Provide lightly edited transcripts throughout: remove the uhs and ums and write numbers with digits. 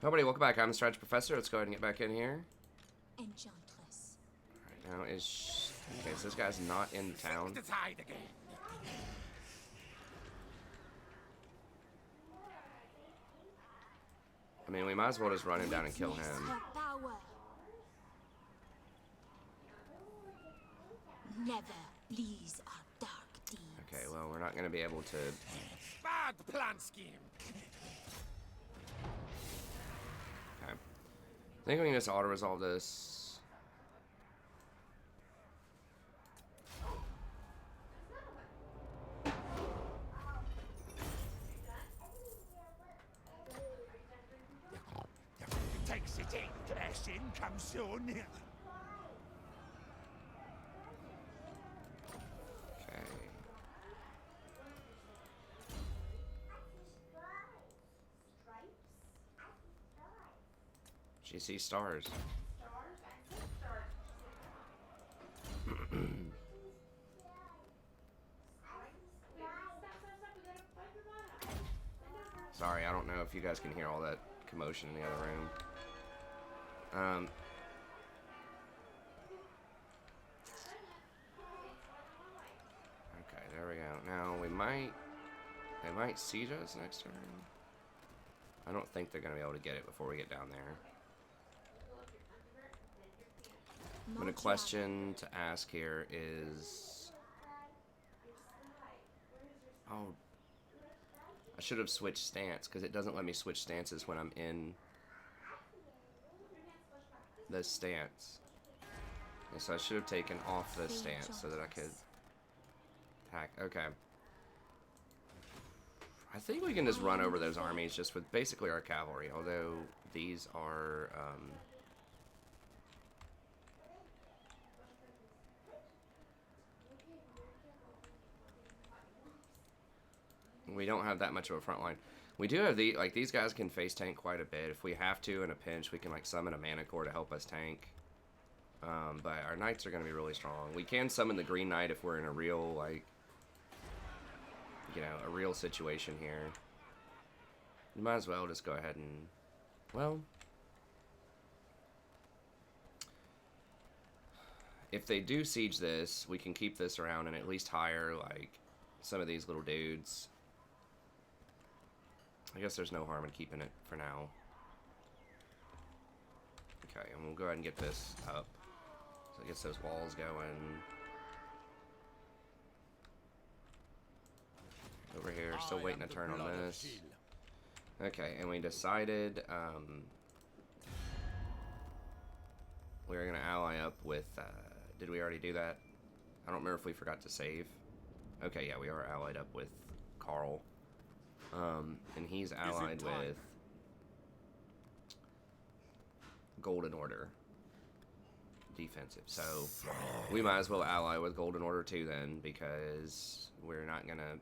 Nobody, welcome back. I'm the Strategy Professor. Let's go ahead and get back in here. Enchantress. Alright, now is... Okay, so this guy's not in town. I mean, we might as well just run him down and kill him. Never please our dark deeds. Okay, well, we're not going to be able to... Bad plan scheme. Okay. I think we can just auto-resolve this. Takes it in. Blessing comes soon. Okay. She sees stars. Sorry, I don't know if you guys can hear all that commotion in the other room. Okay, there we go. Now they might siege us next turn. I don't think they're gonna be able to get it before we get down there. But a question to ask here is... Oh, I should have switched stance, because it doesn't let me switch stances when I'm in this stance. And so I should have taken off this stance so that I could attack. Okay. I think we can just run over those armies just with basically our cavalry, although these are... we don't have that much of a front line. We do have the, like, these guys can face tank quite a bit. If we have to in a pinch, we can, like, summon a mana core to help us tank. But our knights are going to be really strong. We can summon the green knight if we're in a real, like, you know, a real situation here. You might as well just go ahead and, well, if they do siege this, we can keep this around and at least hire, like, some of these little dudes. I guess there's no harm in keeping it for now. Okay, and we'll go ahead and get this up. So it gets those walls going. Over here, still waiting a turn on this. Okay, and we decided we were going to ally up with... did we already do that? I don't remember if we forgot to save. Okay, yeah, we are allied up with Carl. And he's allied with Golden Order. Defensive. So we might as well ally with Golden Order too then, because we're not going to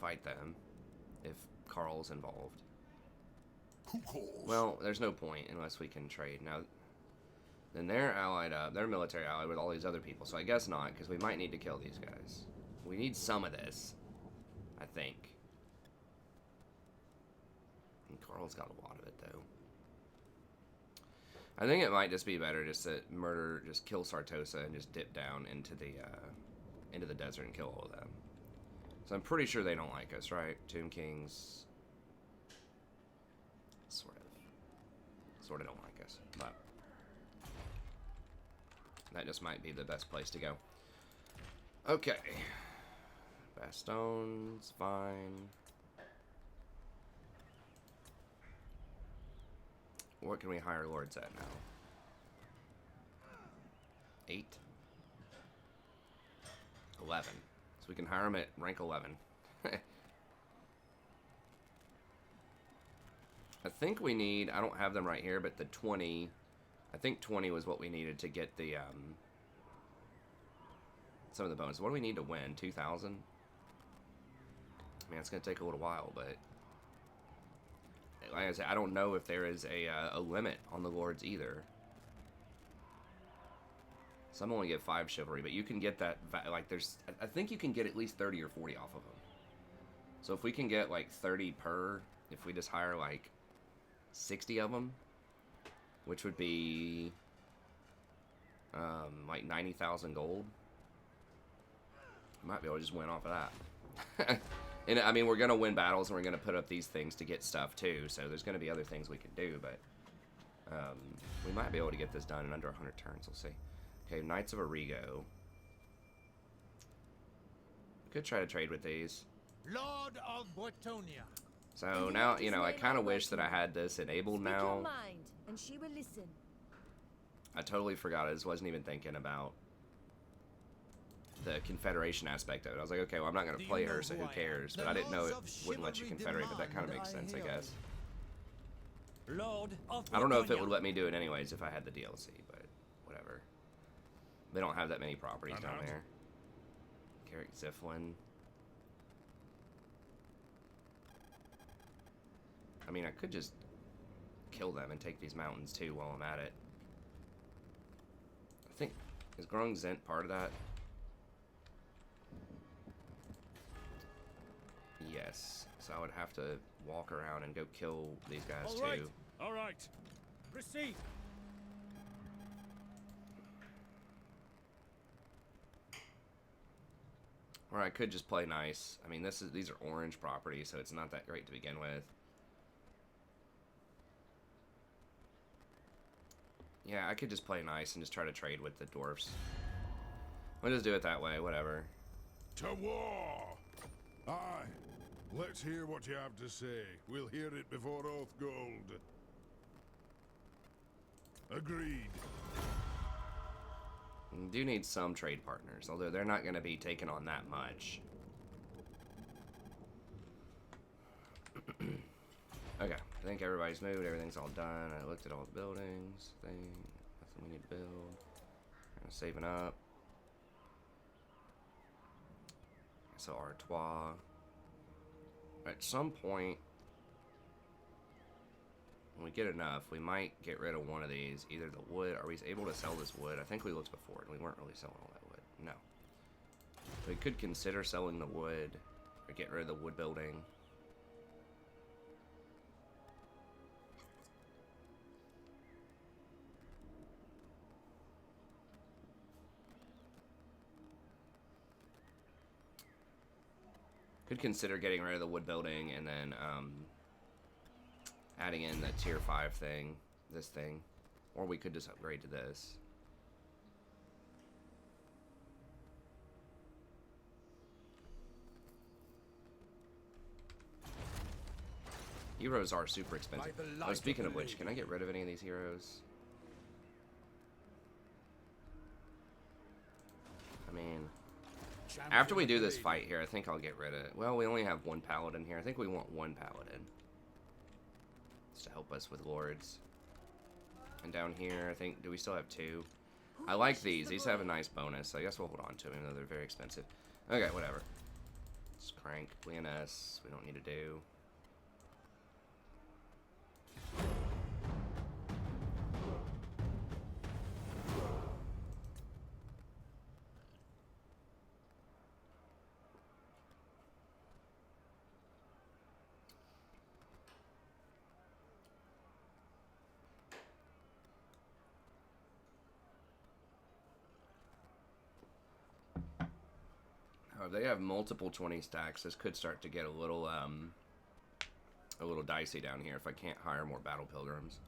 fight them if Carl's involved. Who calls? Well, there's no point unless we can trade. Now, then they're allied up. They're military allied with all these other people, so I guess not, because we might need to kill these guys. We need some of this, I think. And Carl's got a lot of it, though. I think it might just be better just to just kill Sartosa and just dip down into the desert and kill all of them. So I'm pretty sure they don't like us, right? Tomb Kings, sort of don't like us, but that just might be the best place to go. Okay. Baston's fine. What can we hire lords at now? 8? 11. So we can hire them at rank 11. I think we need, I don't have them right here, but the 20, I think 20 was what we needed to get the, some of the bonuses. What do we need to win? 2,000? I mean, it's going to take a little while, but like I said, I don't know if there is a limit on the lords either. Some only get 5 chivalry, but you can get that, like, I think you can get at least 30 or 40 off of them. So if we can get, like, 30 per, if we just hire like 60 of them, which would be like 90,000 gold. Might be able to just win off of that. And I mean, we're gonna win battles and we're gonna put up these things to get stuff too. So there's gonna be other things we can do, but we might be able to get this done in under 100 turns. We'll see. Okay, Knights of Arrigo. Could try to trade with these. Lord of Bretonnia. So now, you know, I kind of wish that I had this enabled Speak now. your mind, and she will listen. I totally forgot. I just wasn't even thinking about the Confederation aspect of it. I was like, okay, well, I'm not going to play her, so who cares? But I didn't know it wouldn't let you Confederate, but that kind of makes sense, I guess. Lord of I don't know if it would let me do it anyways if I had the DLC, but whatever. They don't have that many properties down there. Carrick Ziflin. I mean, I could just kill them and take these mountains too while I'm at it. I think, is Grung Zent part of that? Yes. So I would have to walk around and go kill these guys too. All right. Proceed. Or I could just play nice. I mean, these are orange properties, so it's not that great to begin with. Yeah, I could just play nice and just try to trade with the dwarfs. We'll just do it that way, whatever. To war! Aye. Let's hear what you have to say. We'll hear it before Oath Gold. Agreed. We do need some trade partners, although they're not going to be taking on that much. Okay, I think everybody's moved, everything's all done. I looked at all the buildings, nothing we need to build. Kind of saving up. So Artois. At some point, when we get enough, we might get rid of one of these. Either the wood, are we able to sell this wood? I think we looked before and we weren't really selling all that wood. No. We could consider selling the wood, or get rid of the wood building. Could consider getting rid of the wood building and then adding in the tier 5 thing, this thing. Or we could just upgrade to this. Heroes are super expensive. Oh, speaking of which, can I get rid of any of these heroes? I mean, after we do this fight here, I think I'll get rid of it. Well, we only have one paladin here. I think we want one paladin. Just to help us with lords. And down here, I think, do we still have 2? I like these. These have a nice bonus. So I guess we'll hold on to them, even though they're very expensive. Okay, whatever. Let's crank Leoness. We don't need to do. If they have multiple 20 stacks, this could start to get a little dicey down here if I can't hire more battle pilgrims.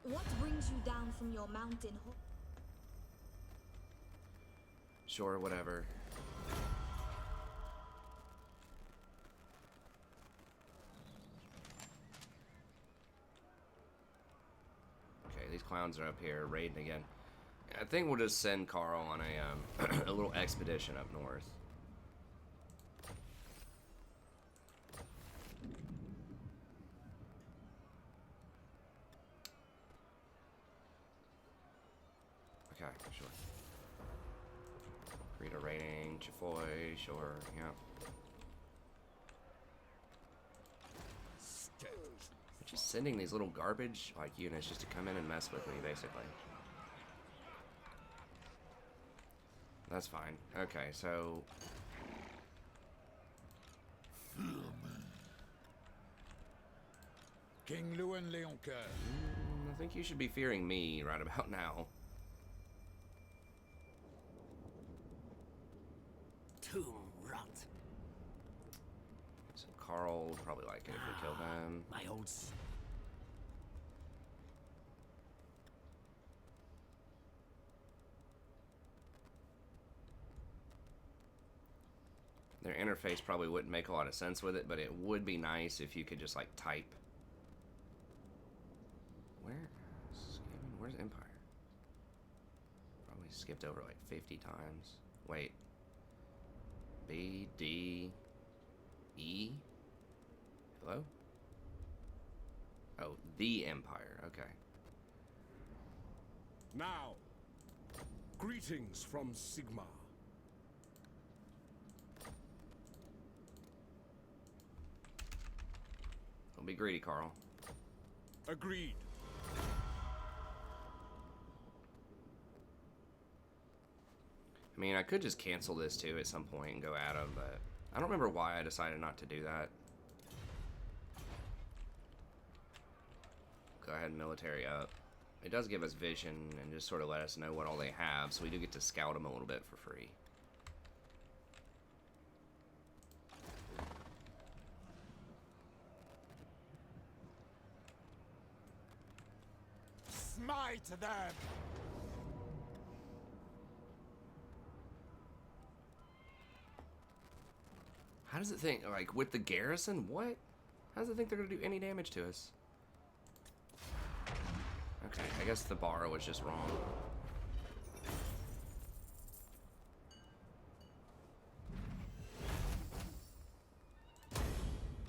What brings you down from your mountain? Sure, whatever. These clowns are up here raiding again. I think we'll just send Carl on a a little expedition up north. Okay, sure. Rita raiding, Chafoy, sure, yeah. Just sending these little garbage like units just to come in and mess with me, basically. That's fine. Okay, so King Lewin Leoncour. I think you should be fearing me right about now. Tomb rot. So Carl would probably like it if we kill them. My old. Their interface probably wouldn't make a lot of sense with it, but it would be nice if you could just like type. Where's Empire? Probably skipped over like 50 times. Wait. B, D, E? Hello? Oh, the Empire. Okay. Now, greetings from Sigma. Don't be greedy, Carl. Agreed. I mean, I could just cancel this too at some point and go at them, but I don't remember why I decided not to do that. Go ahead and military up. It does give us vision and just sort of let us know what all they have, so we do get to scout them a little bit for free. Smite them! How does it think, like, with the garrison? What? How does it think they're going to do any damage to us? Okay, I guess the bar was just wrong.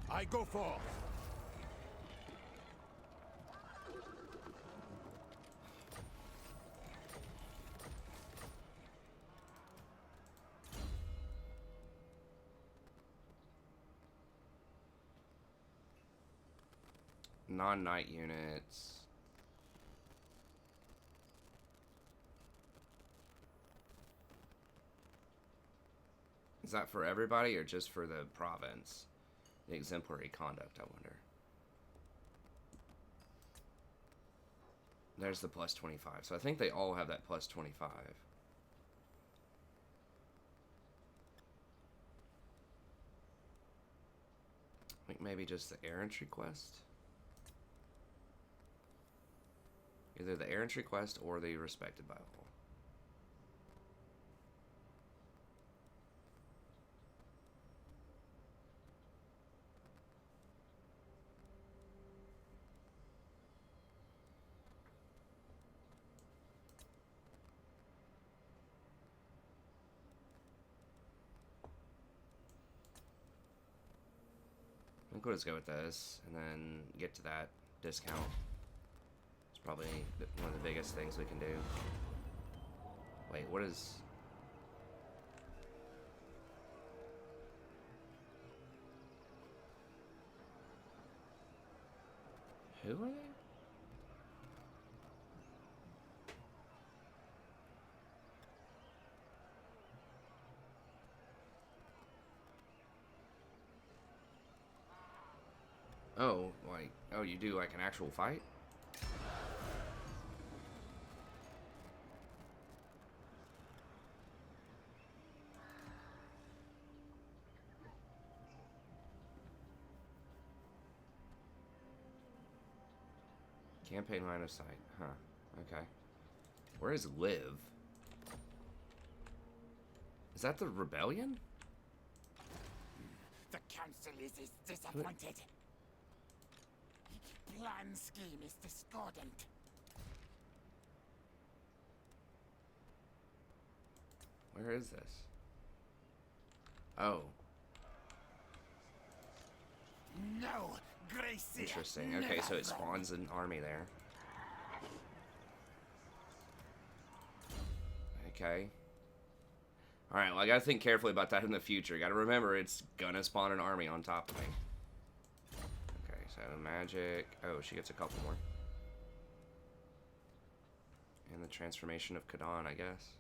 I go forth. Non-knight units. Is that for everybody or just for the province? The exemplary conduct, I wonder. There's the plus 25. So I think they all have that plus 25. I think maybe just the errantry quest. Either the errantry quest or the respected by all. I think we'll just go with this and then get to that discount. It's probably one of the biggest things we can do. Wait, what is... Who are they? Oh, like, oh, you do like an actual fight? Campaign line of sight, huh? Okay. Where is Liv? Is that the rebellion? The council is disappointed. Plan scheme is discordant. Where is this? Oh, No, Gracie. interesting. Okay, so it spawns an army there. Okay. Alright, well, I gotta think carefully about that in the future. Gotta remember, it's gonna spawn an army on top of me. Okay, so So magic. Oh, she gets a couple more. And the transformation of Kadan, I guess.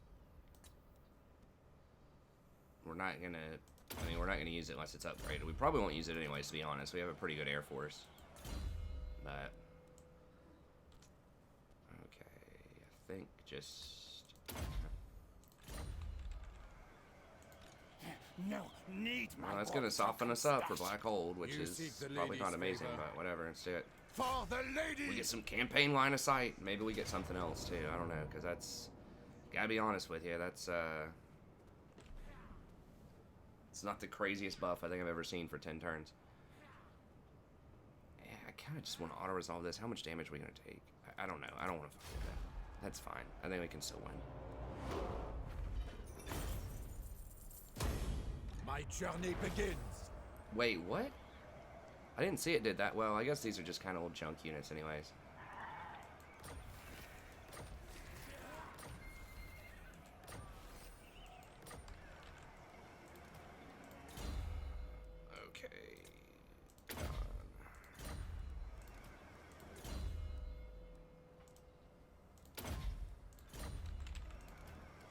We're not gonna. I mean, we're not gonna use it unless it's upgraded. We probably won't use it anyways, to be honest. We have a pretty good Air Force. But okay, I think just. No, need my Well, that's warp gonna soften us up for circumstance. Black Hold, which You is seek the probably not lady's amazing, favor. but whatever. Let's do it. For the lady! We get some campaign line of sight. Maybe we get something else too. I don't know, because that's. Gotta be honest with you, that's it's not the craziest buff I think I've ever seen for 10 turns. Yeah, I kind of just want to auto-resolve this. How much damage are we going to take? I don't know. I don't want to fuck with that. That's fine. I think we can still win. My journey begins. Wait, what? I didn't see it did that well. I guess these are just kind of old junk units anyways.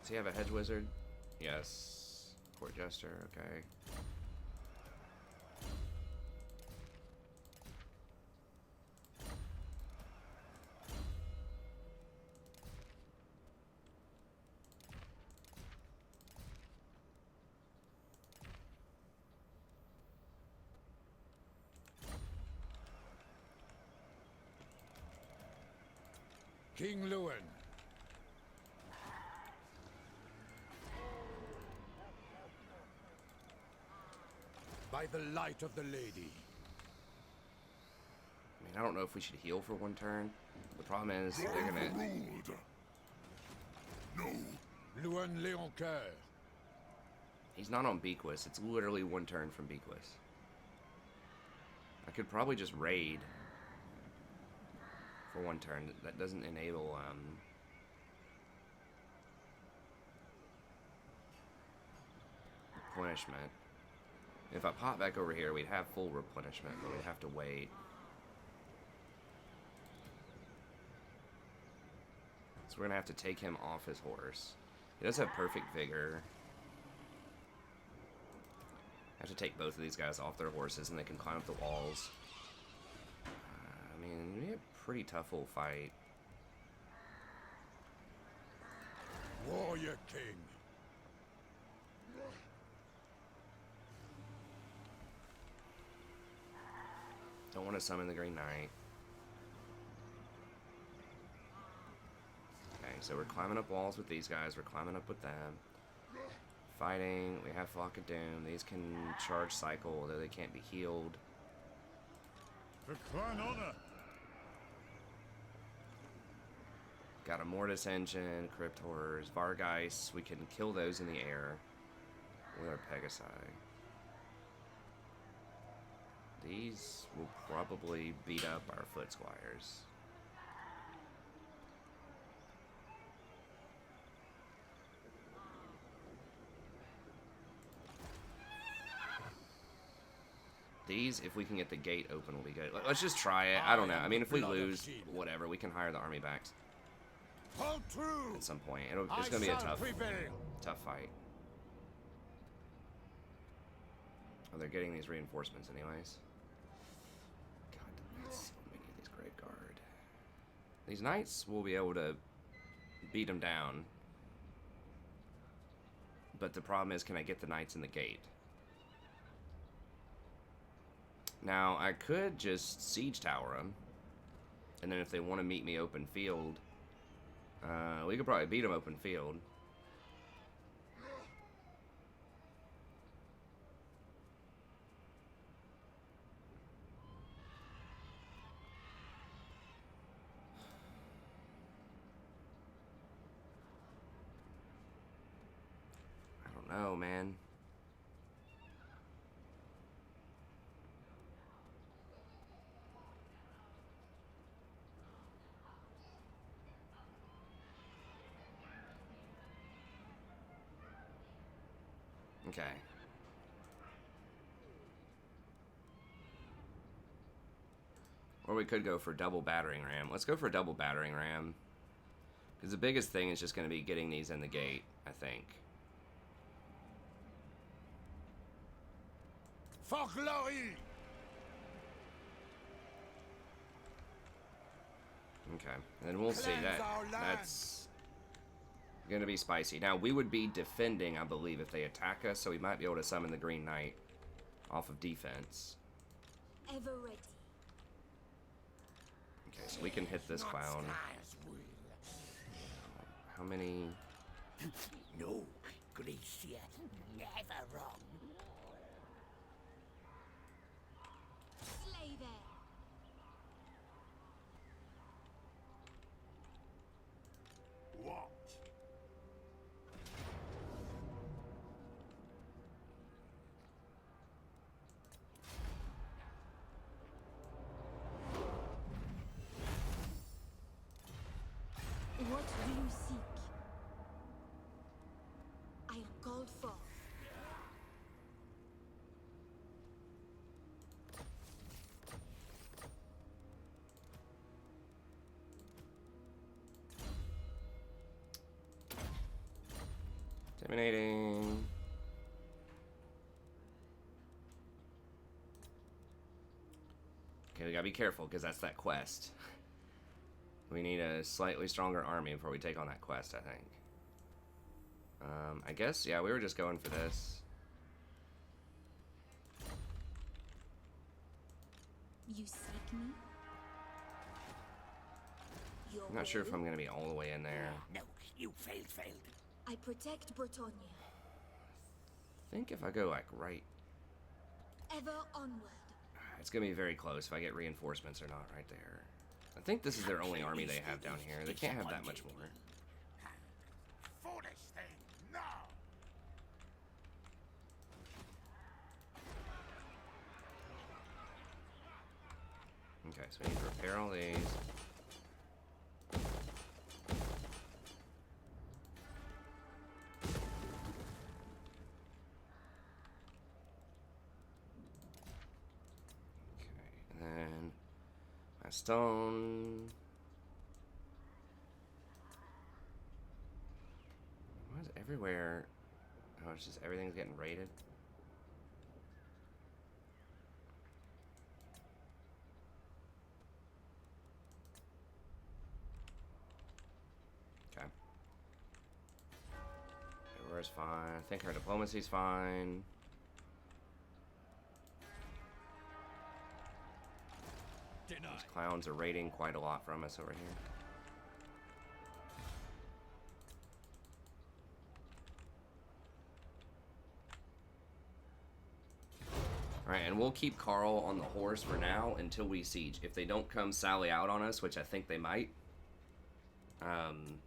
Does he have a hedge wizard? Yes. Court jester, okay. King Lewin. By the light of the lady. I mean, I don't know if we should heal for one turn. The problem is, they're gonna... Lewin Leoncour. He's not on Bequist. It's literally one turn from Bequist. I could probably just raid for one turn. That doesn't enable, replenishment. If I pop back over here, we'd have full replenishment, but we'd have to wait. So we're gonna have to take him off his horse. He does have perfect vigor. I have to take both of these guys off their horses and they can climb up the walls. I mean, we have a pretty tough old fight. Warrior King. Don't want to summon the Green Knight. Okay, so we're climbing up walls with these guys. We're climbing up with them. Fighting. We have Flock of Doom. These can charge cycle, although they can't be healed. For clan honor. Got a Mortis Engine, Crypt Horrors, Vargeist. We can kill those in the air with our Pegasi. These will probably beat up our Foot Squires. These, if we can get the gate open, will be good. Let's just try it. I don't know. I mean, if we lose, whatever. We can hire the army backs Hold true. at some point. It's going to be a tough fight. Oh, they're getting these reinforcements anyways. God, so many of these Grave Guard. These knights will be able to beat them down. But the problem is, can I get the knights in the gate? Now, I could just siege tower them. And then if they want to meet me open field, we could probably beat them open field. I don't know, man. Okay. Or we could go for double battering ram. Let's go for double battering ram. Because the biggest thing is just going to be getting these in the gate, I think. For glory! Okay, and then we'll see that. That's going to be spicy. Now, we would be defending, I believe, if they attack us, so we might be able to summon the Green Knight off of defense. Ever ready. Okay, so we can hit this clown. How many? No, Gracia, never wrong. Slay there. What? What do you seek? I am called forth. Terminating. Okay, we gotta be careful because that's that quest. We need a slightly stronger army before we take on that quest, I think. I guess, yeah, we were just going for this. You seek me? Your I'm not sure if will? I'm gonna be all the way in there. No, you failed. I protect Bretonnia. I think if I go like right, Ever onward. it's gonna be very close if I get reinforcements or not right there. I think this is their only army they have down here. They can't have that much more. Foolish thing, no! Okay, so we need to repair all these. Okay, and then my stone. Why is everywhere? Oh, it's just everything's getting raided. Okay. Everywhere's fine. I think our diplomacy's fine. These clowns are raiding quite a lot from us over here. Alright, and we'll keep Carl on the horse for now until we siege. If they don't come sally out on us, which I think they might, then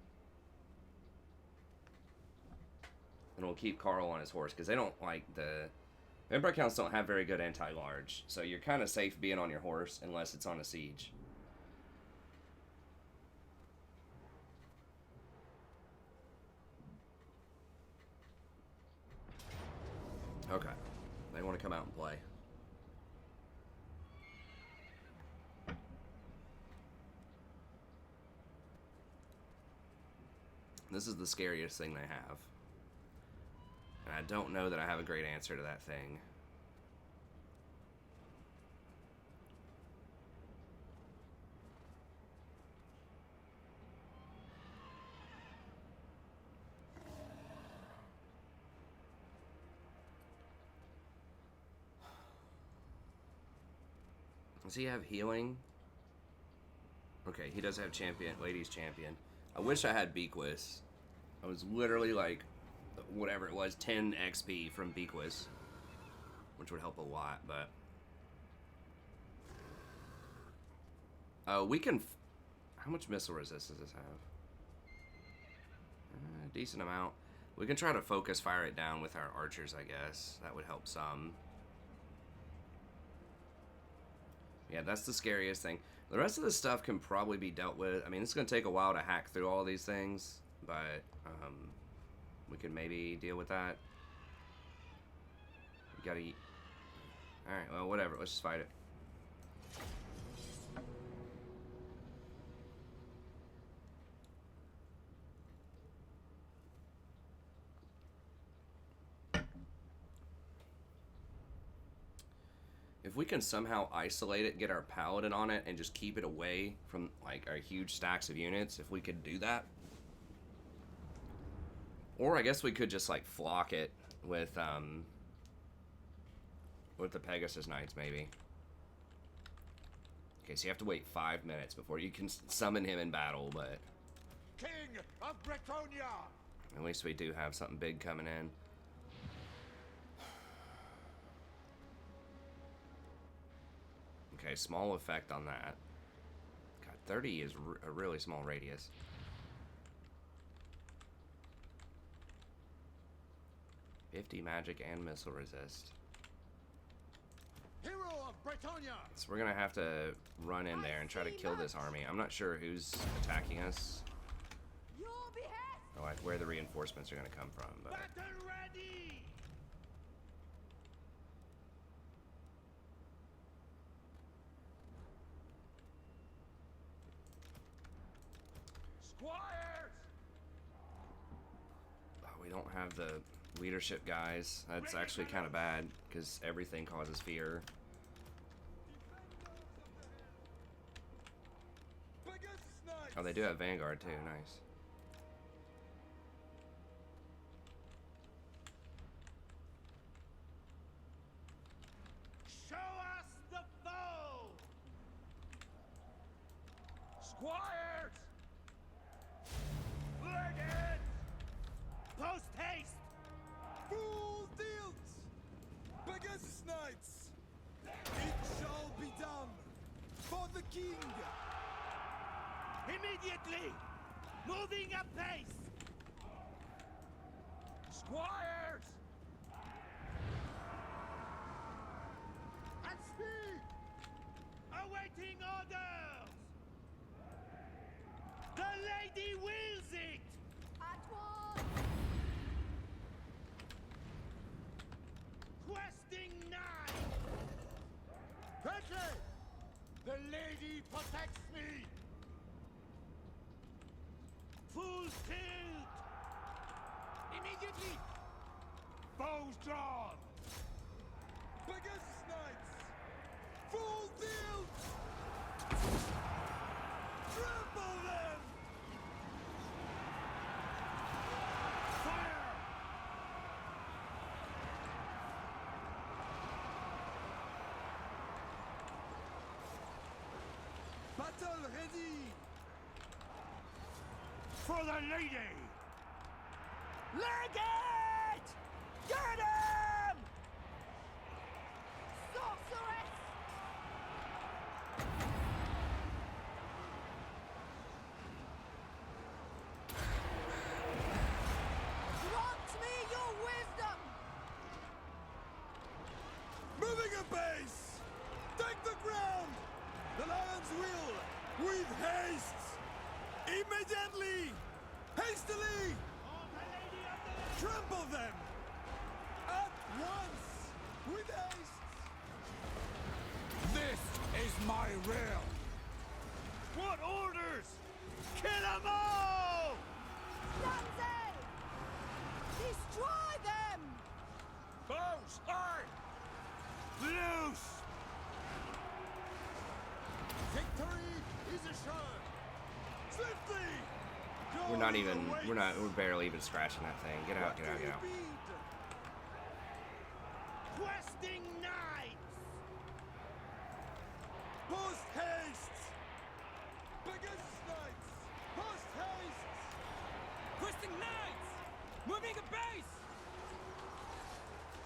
we'll keep Carl on his horse, because they don't like the Empire Counts don't have very good anti-large, so you're kind of safe being on your horse unless it's on a siege. Okay, they want to come out and play. This is the scariest thing they have. And I don't know that I have a great answer to that thing. Does he have healing? Okay, he does have champion, ladies champion. I wish I had Bequist. I was literally like, whatever it was, 10 XP from Bequist, which would help a lot, but we can. How much missile resist does this have? A decent amount. We can try to focus fire it down with our archers, I guess. That would help some. Yeah, that's the scariest thing. The rest of this stuff can probably be dealt with. I mean, it's going to take a while to hack through all these things, but we could maybe deal with that. We gotta eat. Alright, well, whatever. Let's just fight it. If we can somehow isolate it, get our paladin on it, and just keep it away from like our huge stacks of units, if we could do that. Or I guess we could just like flock it with the Pegasus Knights maybe. Okay, so you have to wait 5 minutes before you can summon him in battle, but King of Bretonnia! at least we do have something big coming in. Okay, small effect on that. God, 30 is a really small radius. $50 magic and missile resist. Hero of Bretonnia! So we're gonna have to run in there and try to kill this army. I'm not sure who's attacking us, Your behest! or like where the reinforcements are gonna come from, but Battle ready! Squires! we don't have the leadership guys. That's actually kind of bad because everything causes fear. Oh, they do have Vanguard too. Nice. Show us the foe! Squires! Legate! Post haste! Full deals! Pegasus Knights! It shall be done! For the king! Immediately! Moving apace! Squires! At speed! Awaiting orders! The lady wills it! At once! Questing knight! Quickly! The lady protects me! Full tilt! Immediately! Bows drawn! Pegasus Knights! Full deals! Trample them! Fire! Battle ready! For the lady! Legate! Get him! Sorceress! Grant me your wisdom! Moving apace! Take the ground! The lions will! With haste! Immediately! Hastily! Trample them! At once! With haste! This is my realm! What orders? Kill 'em all! Stanze! Destroy them! Bows hard! Loose! Victory is assured! Swiftly! We're barely even scratching that thing. Get out, get out, get out. Questing knights! Post haste! Pegasus Knights! Post haste! Questing knights! Moving a base!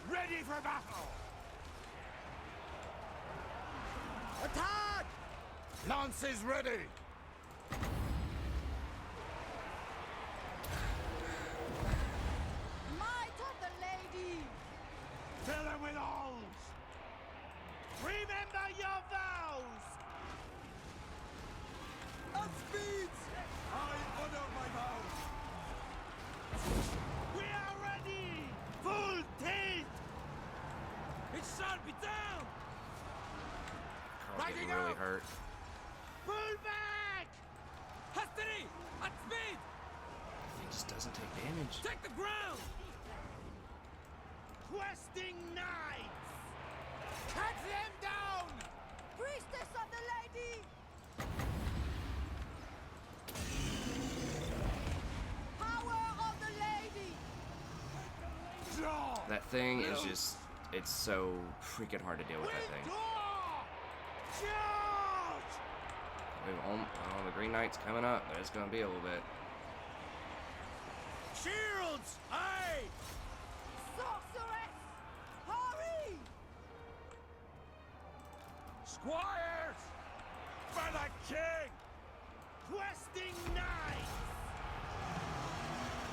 Ready for battle! Attack! Lances ready! Might of the lady! Fill them with holes! Remember your vows! At speed! I honor my vows! We are ready! Full tilt! It shall be down! Carl's getting really hurt. Pull back! Hastily! At speed! He just doesn't take damage. Take the ground! Questing knights! Cut them down! Priestess of the lady! Power of the lady! Draw! That thing is just, it's so freaking hard to deal with that thing. Charge! Oh, the Green Knight's coming up, but it's going to be a little bit. Shields! Aye! Sorceress! Hurry! Squires! For the king! Questing knights!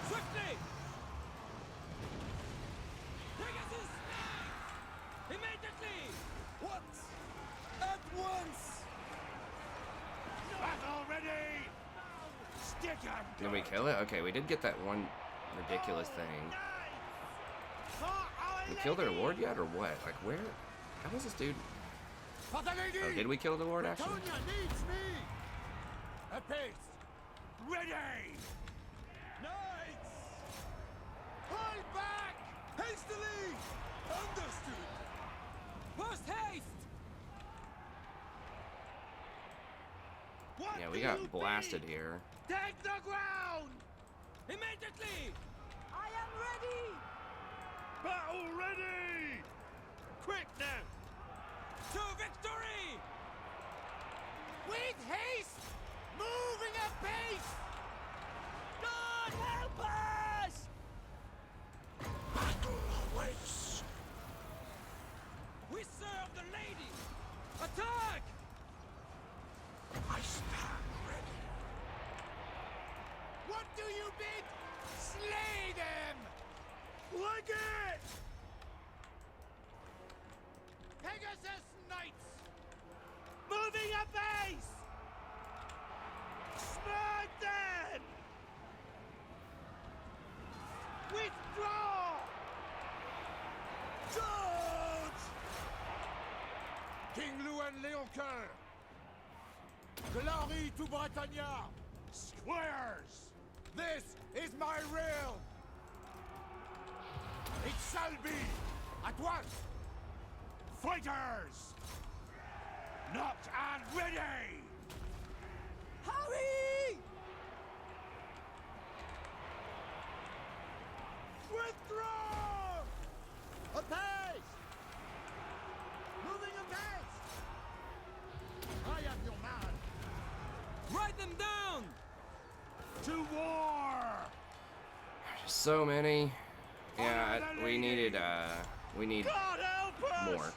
Swiftly! Pegasus! Immediately! What? At once! Battle ready! Stick 'em! Did we kill it? Okay, we did get that one ridiculous thing. We killed their lord yet, or what? Like, where? How was this dude? For the lady! Oh, did we kill the lord, actually? Bretonnia needs me! Apace! Ready! Knights! Hold back! Hastily! Understood! Post haste! What Yeah, do we you got blasted think? here. Take the ground! Immediately! I am ready! Battle ready! Quick now! To victory! With haste! Moving apace! God help us! Battle awaits! We serve the lady! Attack! I stand ready. What do you bid? Slay them! Like it! Pegasus Knights! Moving a base! Smack them! Withdraw! Charge! King Lewen Leoncour! Glory to Bretonnia! Squires! This is my realm! It shall be! At once! Fighters! Knocked and ready! Hurry! Withdraw! Apace! Moving apace! I am your man! Write them down! To war! So many. Yeah, we need God help us! more.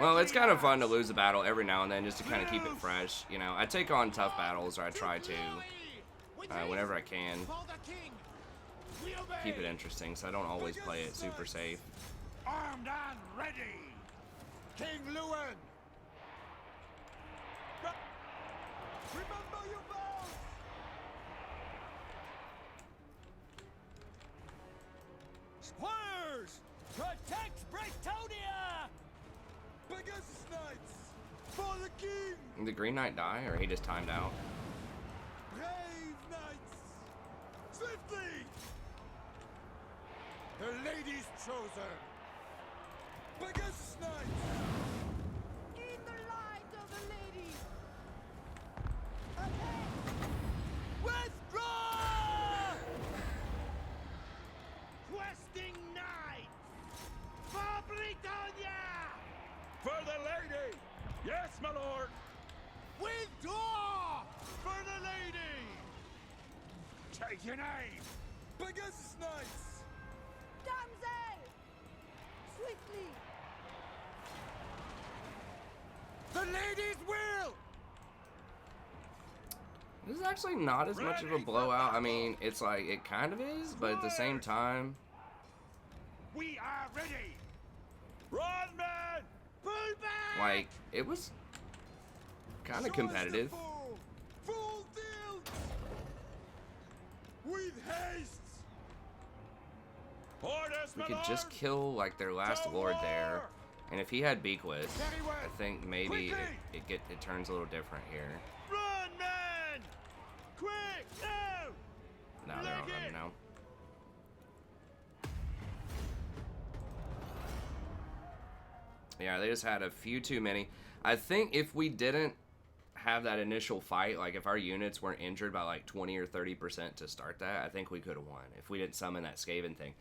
Well, it's kind of fun to lose a battle every now and then just to kind of keep it fresh. You know, I take on tough battles, or I try to, whenever I can, For the king! We obey! keep it interesting, so I don't always play it super safe. Armed and ready! King Lewen! Remember your vows! Squires! Protect Bretonnia! Pegasus Knights! For the king! Did the Green Knight die, or he just timed out? Brave knights! Swiftly! The lady's chosen! Pegasus Knights! In the light of the lady! Okay! Withdraw! Questing knights! For Bretonnia! For the lady! Yes, my lord! Withdraw! For the lady! Take your name! Pegasus Knights! Damsel! Swiftly! The lady's will! This is actually not as much of a blowout. I mean, it's like, it kind of is, but at the same time, We are ready! Run, men! Pull back! like, it was kind of competitive. Full tilt! With haste! Orders, We my could lord! just kill, like, their last lord there. And if he had Bequest, Very well. I think maybe Quickly! it turns a little different here. Run, men! Quick, now! No, they're not running now. Yeah, they just had a few too many. I think if we didn't have that initial fight, like if our units weren't injured by like 20 or 30% to start that, I think we could have won if we didn't summon that Skaven thing.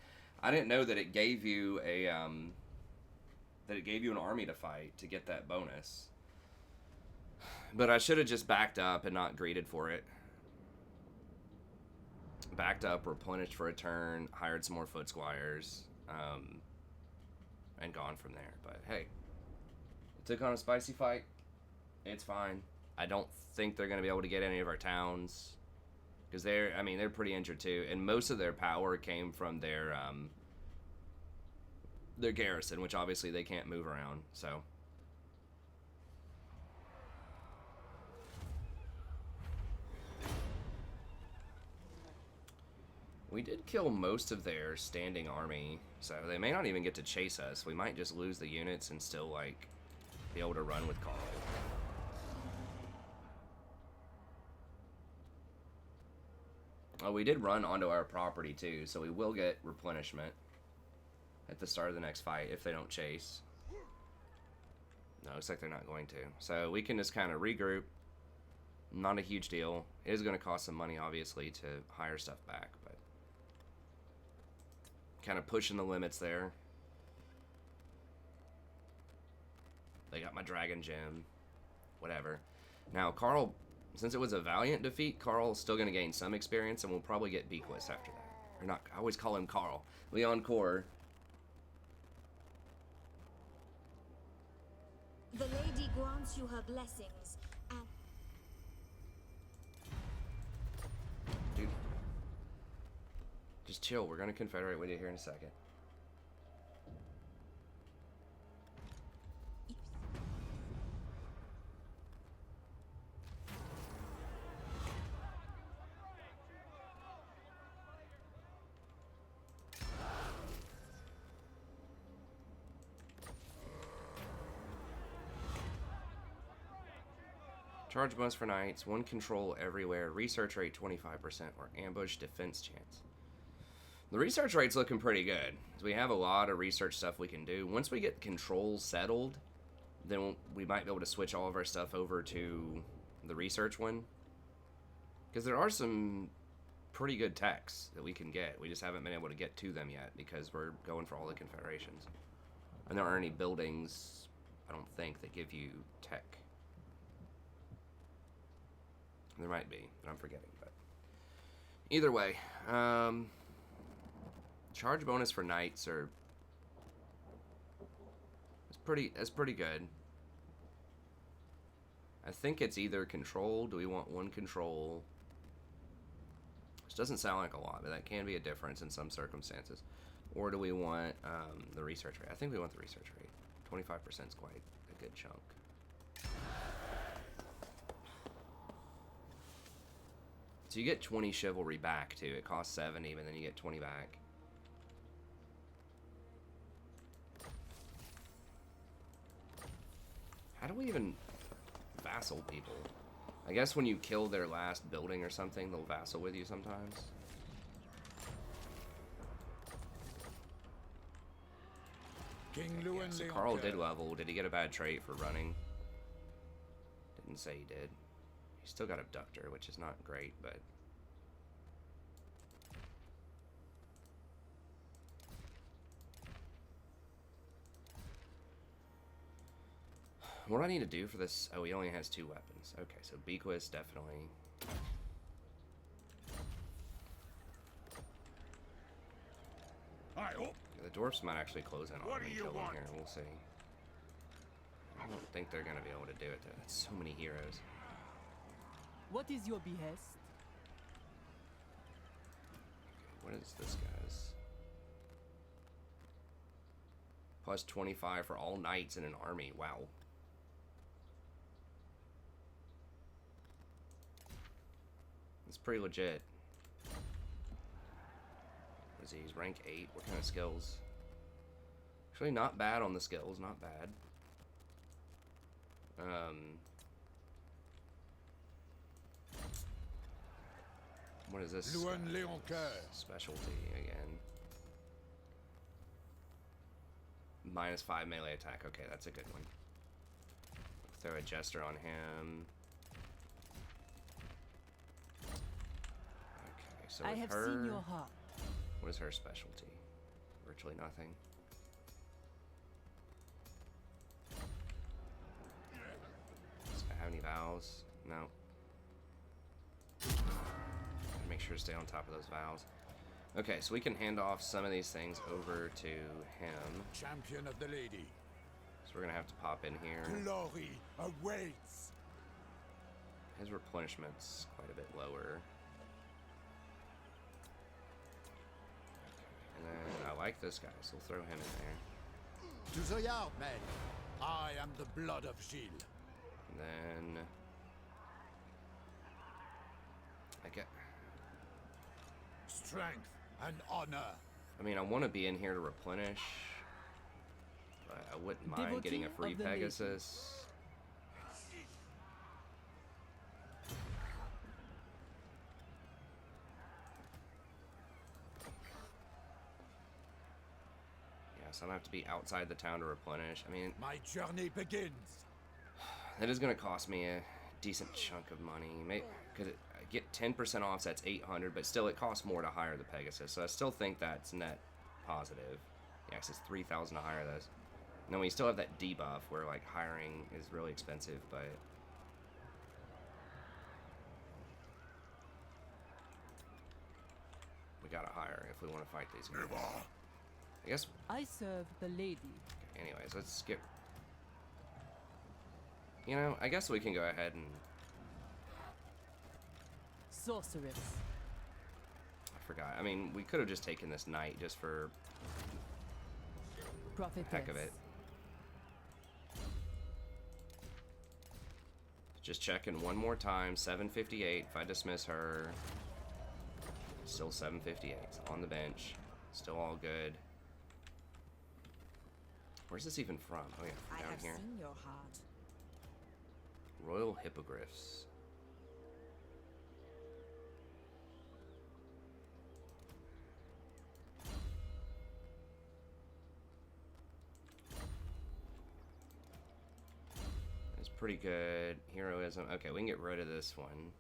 I didn't know that it gave you a an army to fight to get that bonus. But I should have just backed up and not greeted for it. Backed up, replenished for a turn, hired some more foot squires, and gone from there. But hey, it took on a spicy fight. It's fine. I don't think they're going to be able to get any of our towns because they're pretty injured too, and most of their power came from their garrison, which obviously they can't move around. So. We did kill most of their standing army, so they may not even get to chase us. We might just lose the units and still, like, be able to run with Carl. Oh, we did run onto our property, too, so we will get replenishment at the start of the next fight if they don't chase. No, looks like they're not going to. So we can just kind of regroup. Not a huge deal. It is going to cost some money, obviously, to hire stuff back, but kind of pushing the limits there. They got my dragon gem. Whatever. Now, Carl, since it was a valiant defeat, Carl's still going to gain some experience, and we'll probably get Bequist after that. Or not, I always call him Carl. Leoncour. The lady grants you her blessings, and Dude. Just chill. We're going to confederate with you here in a second. Charge bonus for knights, 1 control everywhere, research rate 25%, or ambush defense chance. The research rate's looking pretty good. So we have a lot of research stuff we can do. Once we get controls settled, then we might be able to switch all of our stuff over to the research one. Because there are some pretty good techs that we can get. We just haven't been able to get to them yet because we're going for all the confederations. And there aren't any buildings, I don't think, that give you tech. There might be, but I'm forgetting. But either way, charge bonus for knights are it's pretty good. I think it's either control. Do we want 1 control? Which doesn't sound like a lot, but that can be a difference in some circumstances. Or do we want the research rate? I think we want the research rate. 25% is quite a good chunk. So you get 20 chivalry back, too. It costs 70, but then you get 20 back. How do we even vassal people? I guess when you kill their last building or something, they'll vassal with you sometimes. King Yeah, Leoncour. so Carl did level. Did he get a bad trait for running? Didn't say he did. He's still got Abductor, which is not great, but... What do I need to do for this? Oh, he only has 2 weapons. Okay, so Bequist, definitely. The dwarfs might actually close in on me and kill them here. We'll see. I don't think they're going to be able to do it, though. That's so many heroes. What is your behest? What is this guy's? Plus 25 for all knights in an army. Wow. It's pretty legit. What is he? He's rank 8. What kind of skills? Actually, not bad on the skills. Not bad. What is this? Leoncour. Specialty again. -5 melee attack. Okay, that's a good one. Throw a Jester on him. Okay, so I with have her, seen your heart. what is her specialty? Virtually nothing. Does I have any vows? No. Make sure to stay on top of those vows. Okay, so we can hand off some of these things over to him. Champion of the lady. So we're gonna have to pop in here. Glory awaits. His replenishment's quite a bit lower. Okay, and then I like this guy, so we'll throw him in there. To the yard, men. I am the blood of Gilles. And then I get. Strength and honor. I mean, I want to be in here to replenish, but I wouldn't mind getting a Devotee free of the lady. Pegasus. Yeah, so I'm gonna have to be outside the town to replenish. I mean, My journey begins. that is gonna cost me a decent chunk of money. Because I get 10% off, so that's 800, but still it costs more to hire the Pegasus. So I still think that's net positive. Yeah, 'cause it's 3,000 to hire those. And then we still have that debuff where like hiring is really expensive, but we gotta hire if we want to fight these guys. I guess. I serve the lady. Okay, anyways, let's skip. You know, I guess we can go ahead and. Sorceress. I forgot. I mean, we could have just taken this knight just for the Prophetess. heck of it. Just checking one more time. 758. If I dismiss her, still 758. On the bench. Still all good. Where's this even from? Oh yeah, I from down have here. seen your heart. Royal Hippogriffs. It's pretty good. Heroism. Okay, we can get rid of this one.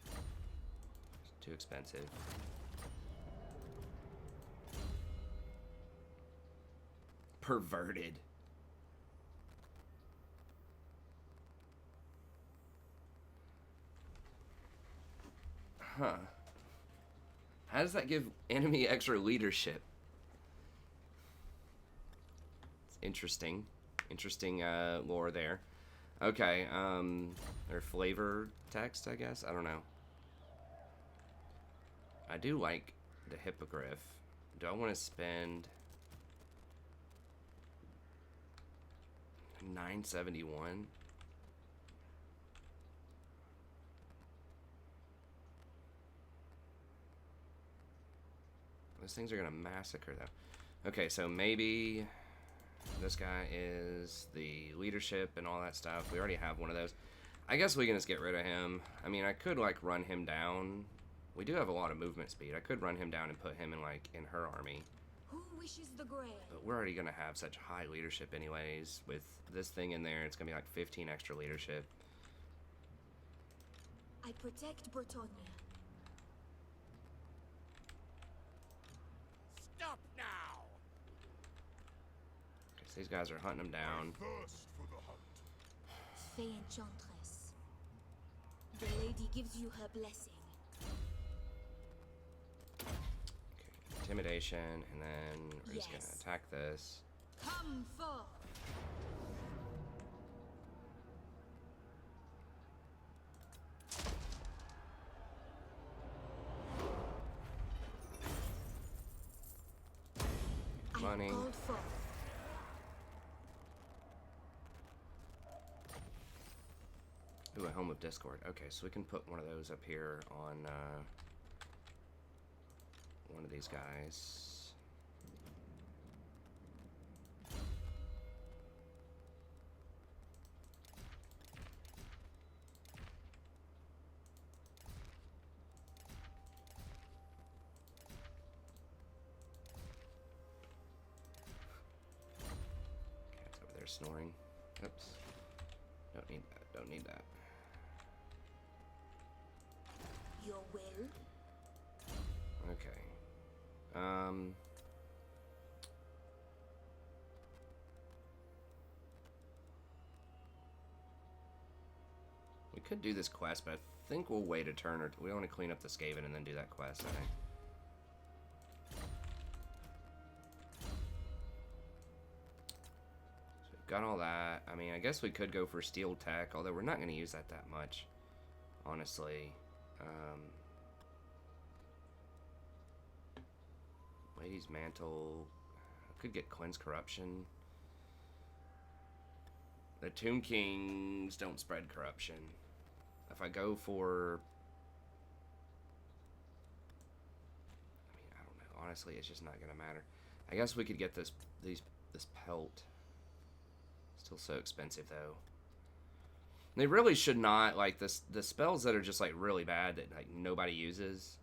It's too expensive. Perverted. Huh. How does that give enemy extra leadership? It's interesting. Interesting lore there. Okay, or flavor text, I guess? I don't know. I do like the Hippogriff. Do I want to spend 971? Those things are gonna massacre though. Okay, so maybe this guy is the leadership and all that stuff. We already have one of those. I guess we can just get rid of him. I mean, I could like run him down. We do have a lot of movement speed. I could run him down and put him in like in her army. Who wishes the grave? But we're already gonna have such high leadership anyways. With this thing in there, it's gonna be like 15 extra leadership. I protect Bretonnia. Stop now. Okay, so these guys are hunting him down. Thirst for the hunt. Fay Enchantress. The lady gives you her blessing. Okay, intimidation, and then we're just Yes. gonna attack this. Come forth. I Money. have called forth. Ooh, a Home of Discord. Okay, so we can put one of those up here on one of these guys. are snoring. Oops. Don't need that. Don't need that. Your will? Okay. We could do this quest, but I think we'll wait a turn or we want to clean up the Skaven and then do that quest, I think. So we've got all that. I mean, I guess we could go for steel tech, although we're not going to use that much, honestly. Lady's Mantle. I could get Cleanse Corruption. The Tomb Kings don't spread corruption. If I go for... I mean, I don't know. Honestly, it's just not going to matter. I guess we could get this pelt. Still so expensive, though. They really should not, like, the spells that are just, like, really bad that, like, nobody uses.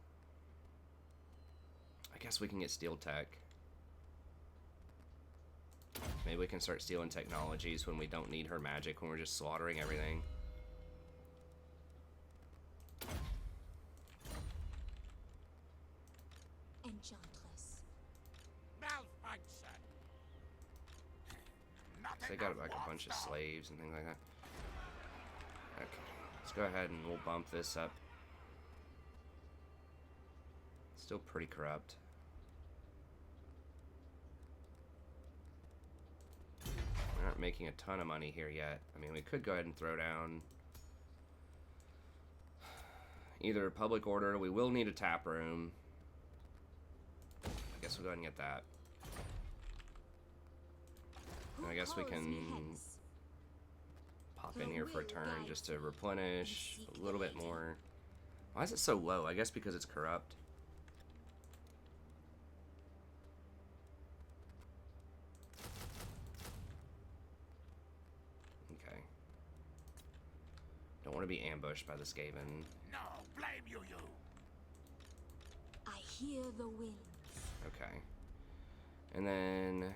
I guess we can get Steel Tech. Maybe we can start stealing technologies when we don't need her magic, when we're just slaughtering everything. Enchantress. Malfunction. They got like a bunch of slaves and things like that. Okay, let's go ahead and we'll bump this up. Still pretty corrupt. We aren't making a ton of money here yet. I mean, we could go ahead and throw down either public order. We will need a tap room. I guess we'll go ahead and get that. And I guess we can pop in here for a turn just to replenish a little bit more. Why is it so low? I guess because it's corrupt. Okay. Don't want to be ambushed by the Skaven. No, blame you. I hear the winds. Okay. And then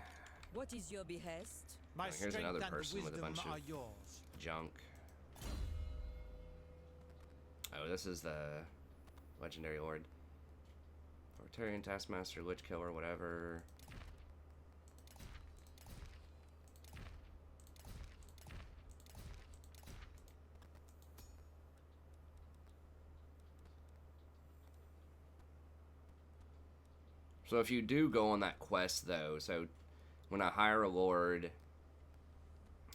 What is your behest? My here's strength another and person with a wisdom bunch of are yours. junk. Oh, this is the Legendary Lord. Authoritarian Taskmaster, Lich Killer, whatever. So if you do go on that quest, though, so when I hire a lord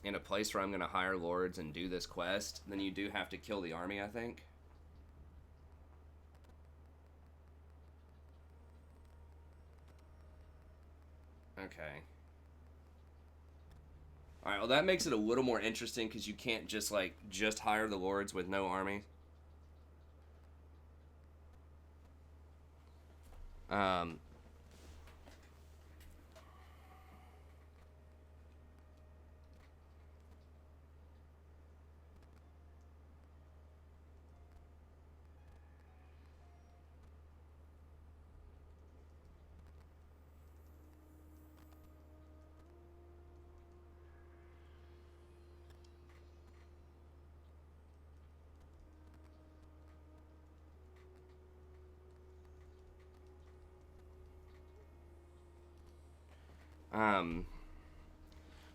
in a place where I'm going to hire lords and do this quest, then you do have to kill the army, I think. Okay. Alright, well that makes it a little more interesting because you can't just, like, just hire the lords with no army.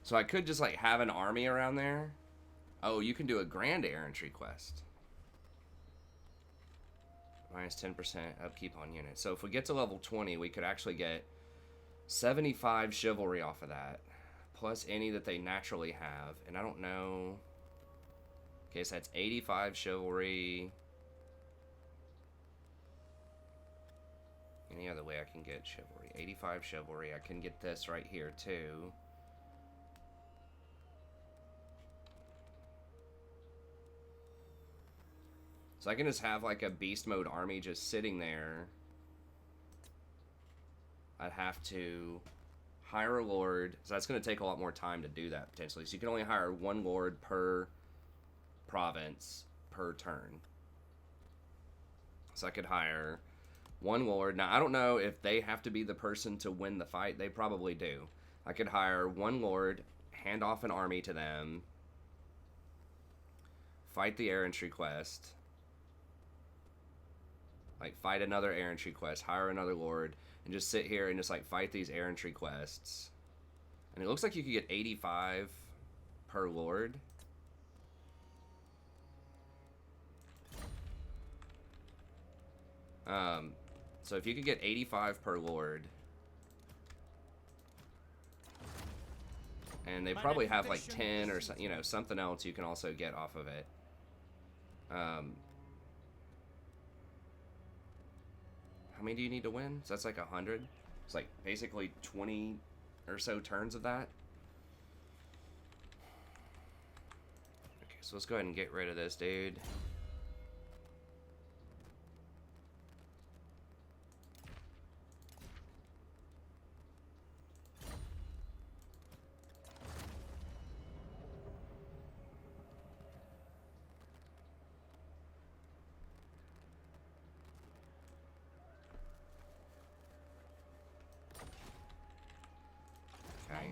So I could just, like, have an army around there. Oh, you can do a Grand Errantry quest. Minus 10% upkeep on units. So if we get to level 20, we could actually get 75 chivalry off of that. Plus any that they naturally have. And I don't know... Okay, so that's 85 chivalry. Any other way I can get chivalry? 85 chivalry. I can get this right here, too. So I can just have, like, a beast mode army just sitting there. I'd have to hire a lord. So that's going to take a lot more time to do that, potentially. So you can only hire one lord per province per turn. So I could hire one lord. Now, I don't know if they have to be the person to win the fight. They probably do. I could hire one lord, hand off an army to them, fight the errantry quest, like fight another errantry quest, hire another lord, and just sit here and just like fight these errantry quests. And it looks like you could get 85 per lord. So if you could get 85 per lord, and they probably have like 10 or you know, something else you can also get off of it. How many do you need to win? So that's like 100. It's like basically 20 or so turns of that. Okay, so let's go ahead and get rid of this dude.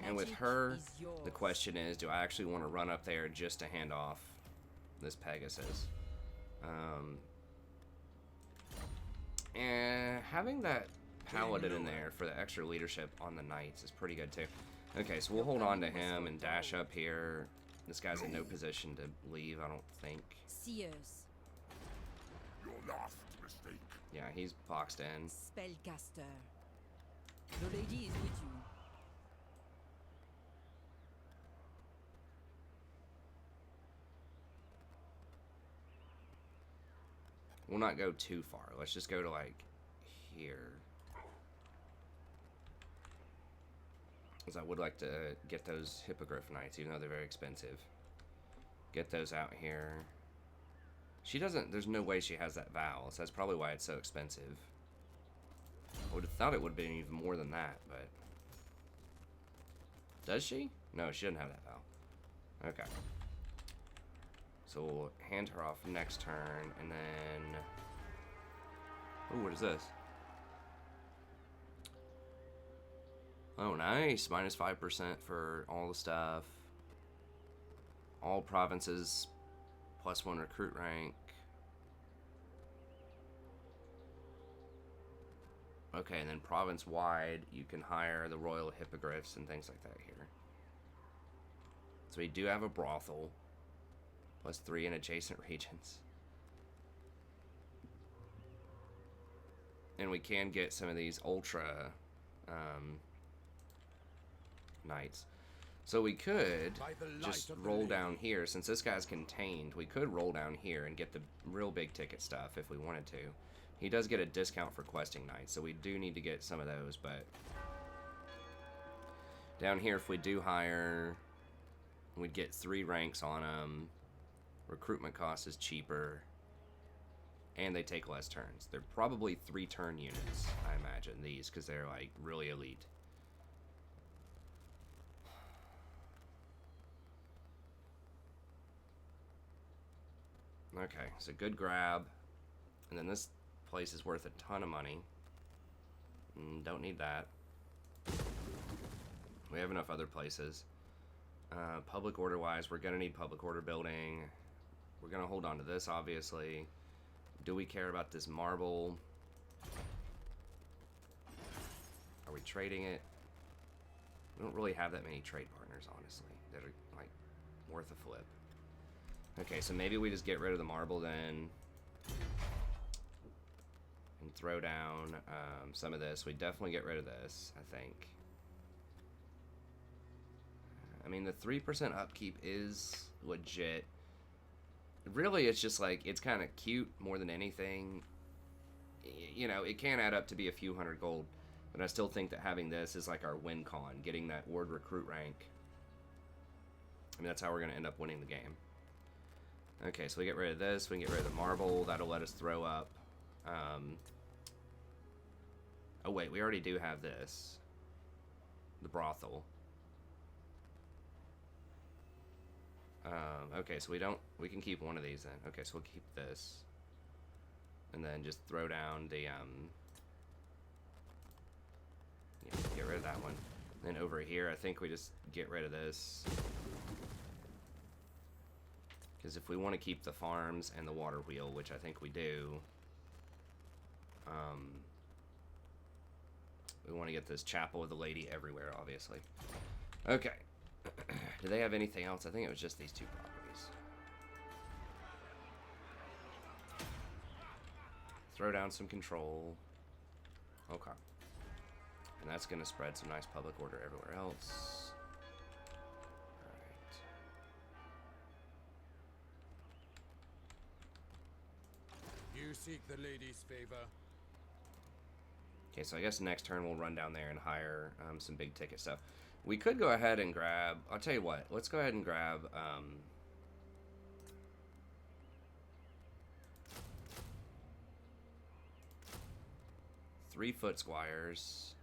And with her, the question is, do I actually want to run up there just to hand off this Pegasus? And having that paladin in there for the extra leadership on the knights is pretty good too. Okay, so we'll hold on to him and dash up here. This guy's in no position to leave, I don't think. Seers. Your last mistake. Yeah, he's boxed in. Spellcaster. The lady is with you. We'll not go too far. Let's just go to like here. Because I would like to get those hippogriff knights, even though they're very expensive. Get those out here. She doesn't, there's no way she has that vow, so that's probably why it's so expensive. I would have thought it would have been even more than that, but... Does she? No, she doesn't have that vow. Okay. So we'll hand her off next turn, and then... Ooh, what is this? Oh, nice. Minus 5% for all the stuff. All provinces, +1 recruit rank. Okay, and then province-wide, you can hire the royal hippogriffs and things like that here. So we do have a brothel. +3 in adjacent regions. And we can get some of these ultra knights. So we could just roll down here. Since this guy's contained, we could roll down here and get the real big ticket stuff if we wanted to. He does get a discount for questing knights, so we do need to get some of those, but... Down here, if we do hire, we'd get 3 ranks on them. Recruitment cost is cheaper. And they take less turns. They're probably 3-turn units, I imagine, these, because they're, like, really elite. Okay, so good grab. And then this place is worth a ton of money. Don't need that. We have enough other places. Public order wise, we're gonna need public order building. We're gonna hold on to this, obviously. Do we care about this marble? Are we trading it? We don't really have that many trade partners, honestly, that are like worth a flip. Okay, so maybe we just get rid of the marble then. And throw down some of this. We definitely get rid of this, I think. I mean, the 3% upkeep is legit. Really, it's just like, it's kind of cute more than anything. You know, it can add up to be a few hundred gold, but I still think that having this is like our win con, getting that ward recruit rank. I mean, that's how we're going to end up winning the game. Okay, so we get rid of this, we can get rid of the marble, that'll let us throw up. Oh wait, we already do have this. The brothel. Okay, so we can keep one of these then. Okay, so we'll keep this. And then just throw down the, yeah, get rid of that one. And over here, I think we just get rid of this. Because if we want to keep the farms and the water wheel, which I think we do, we want to get this chapel of the lady everywhere, obviously. Okay. Do they have anything else? I think it was just these two properties. Throw down some control. Okay. And that's going to spread some nice public order everywhere else. Alright. You seek the lady's favor. Okay, so I guess next turn we'll run down there and hire some big ticket stuff. We could go ahead and grab... I'll tell you what. Let's go ahead and grab... 3-foot squires.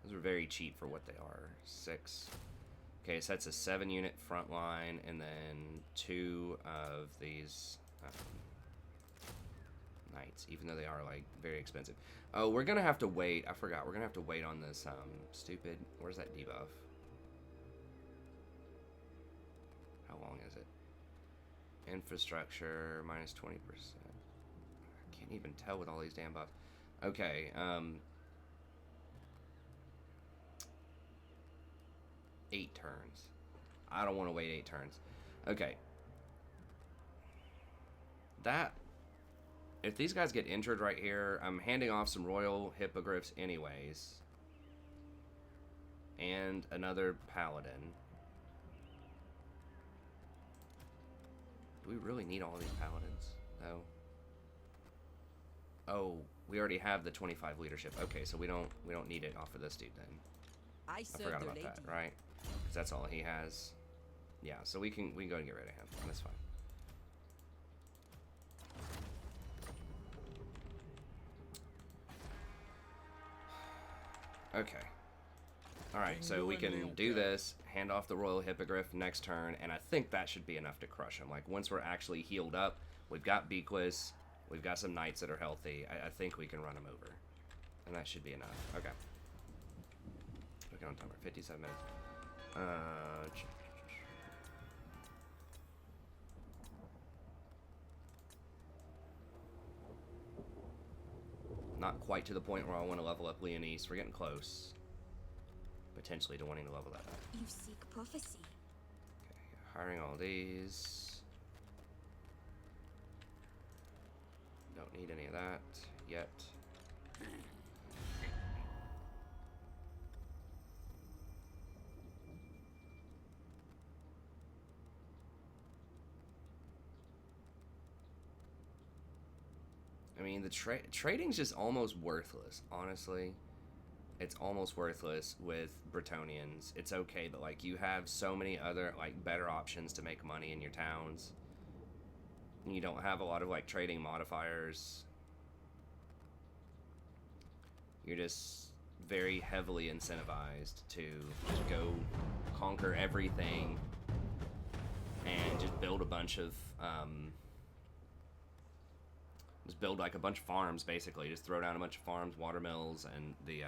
Those are very cheap for what they are. 6. Okay, so that's a 7-unit front line, and then 2 of these knights, even though they are like very expensive. Oh, we're gonna have to wait. I forgot. We're gonna have to wait on this stupid. Where's that debuff? How long is it? Infrastructure minus 20%. I can't even tell with all these damn buffs. Okay. 8 turns. I don't want to wait 8 turns. Okay. That... If these guys get injured right here, I'm handing off some royal hippogriffs anyways. And another paladin. Do we really need all these paladins, though? Oh, we already have the 25 leadership. Okay, so we don't need it off of this dude then. I forgot about that, right? Because that's all he has. Yeah, so we can go and get rid of him. That's fine. Okay. Alright, so we can do this, hand off the Royal Hippogriff next turn, and I think that should be enough to crush him. Like, once we're actually healed up, we've got Bequist, we've got some knights that are healthy, I think we can run him over. And that should be enough. Okay. Looking on timer, 57 minutes. Not quite to the point where I want to level up Leonese. We're getting close. Potentially to wanting to level that up. You seek prophecy. Okay, hiring all these. Don't need any of that yet. I mean, the trading's just almost worthless, honestly. It's almost worthless with Bretonnians. It's okay, but, like, you have so many other, like, better options to make money in your towns. You don't have a lot of, like, trading modifiers. You're just very heavily incentivized to just go conquer everything and just build a bunch of, just build like a bunch of farms, basically. Just throw down a bunch of farms, water mills, and the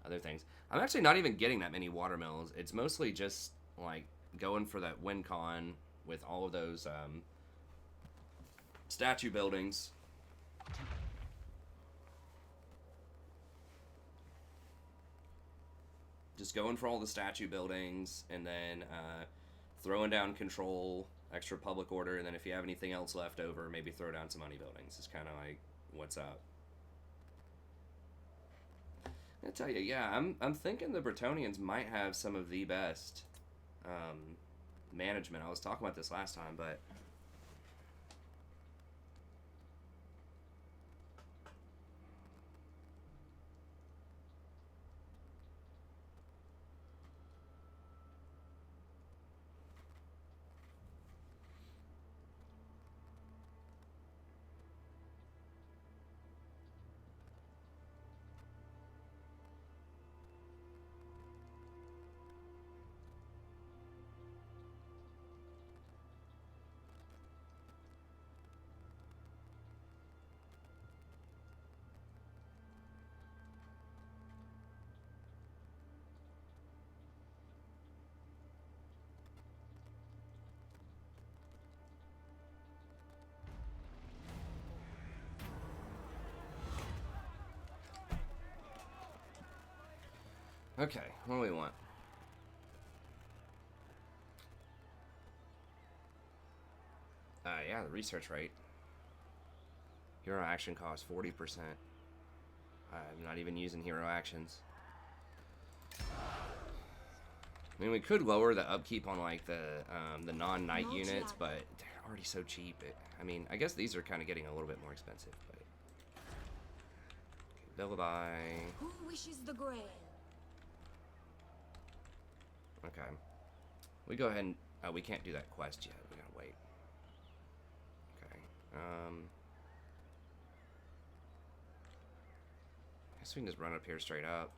other things. I'm actually not even getting that many water mills. It's mostly just like going for that win con with all of those statue buildings. Just going for all the statue buildings, and then throwing down control, extra public order, and then if you have anything else left over, maybe throw down some money buildings. It's kind of like, what's up? I tell you, yeah, I'm thinking the Bretonnians might have some of the best management. I was talking about this last time, but Okay, what do we want? Yeah, the research rate. Hero action cost 40%. I'm not even using hero actions. I mean, we could lower the upkeep on like the non-knight units, but they're already so cheap. I mean, I guess these are kind of getting a little bit more expensive. But okay, Billaby. Who wishes the grail? Okay, we go ahead and we can't do that quest yet. We gotta wait. Okay. I guess we can just run up here straight up.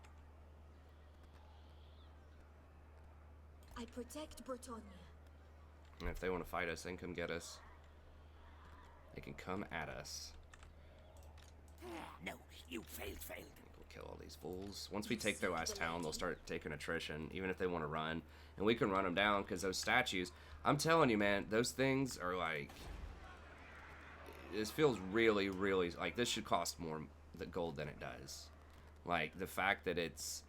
I protect Bretonnia. And if they want to fight us, then come get us. They can come at us. No, you failed. We'll kill all these fools. Once we take their last town, they'll start taking attrition, even if they want to run. And we can run them down, because those statues, I'm telling you, man, those things are like... This feels really, really... Like, this should cost more gold than it does. Like, the fact that it's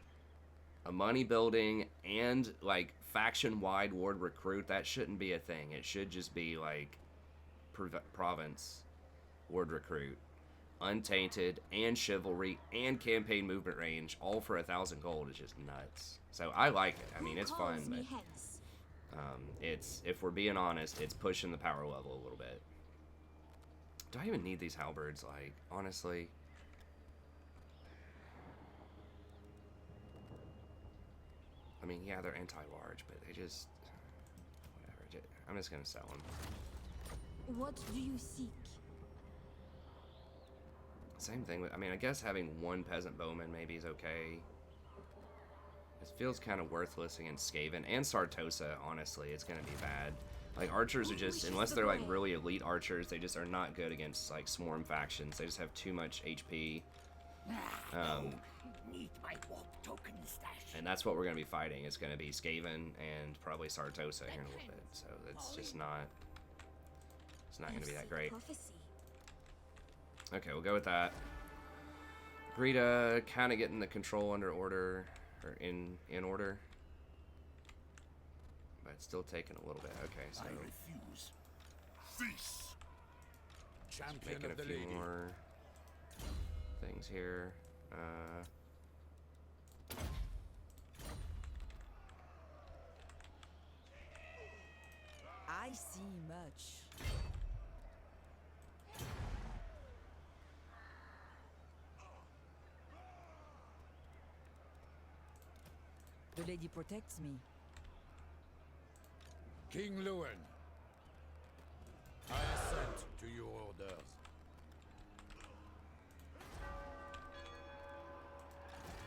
a money building and, like, faction-wide ward recruit, that shouldn't be a thing. It should just be, like, province ward recruit. Untainted, and chivalry, and campaign movement range, all for 1,000 gold is just nuts. So I like it. I mean, it's fun, but it's, if we're being honest, it's pushing the power level a little bit. Do I even need these halberds? Like, honestly, I mean, yeah, they're anti-large, but they just whatever. I'm just gonna sell them. What do you seek? Same thing with, I mean, I guess having one peasant bowman maybe is okay. It feels kind of worthless against Skaven and Sartosa, honestly. It's going to be bad. Like, archers are just, unless they're like really elite archers, they just are not good against like swarm factions. They just have too much HP. Need my warp token stash. And that's what we're going to be fighting. It's going to be Skaven and probably Sartosa here in a little bit. So it's just not, it's not going to be that great. Okay, we'll go with that. Greta kind of getting the control under order, or in order, but it's still taking a little bit. Okay, so I refuse. Cease. just making a few more things here. I see much. The lady protects me. King Lewin, I assent to your orders.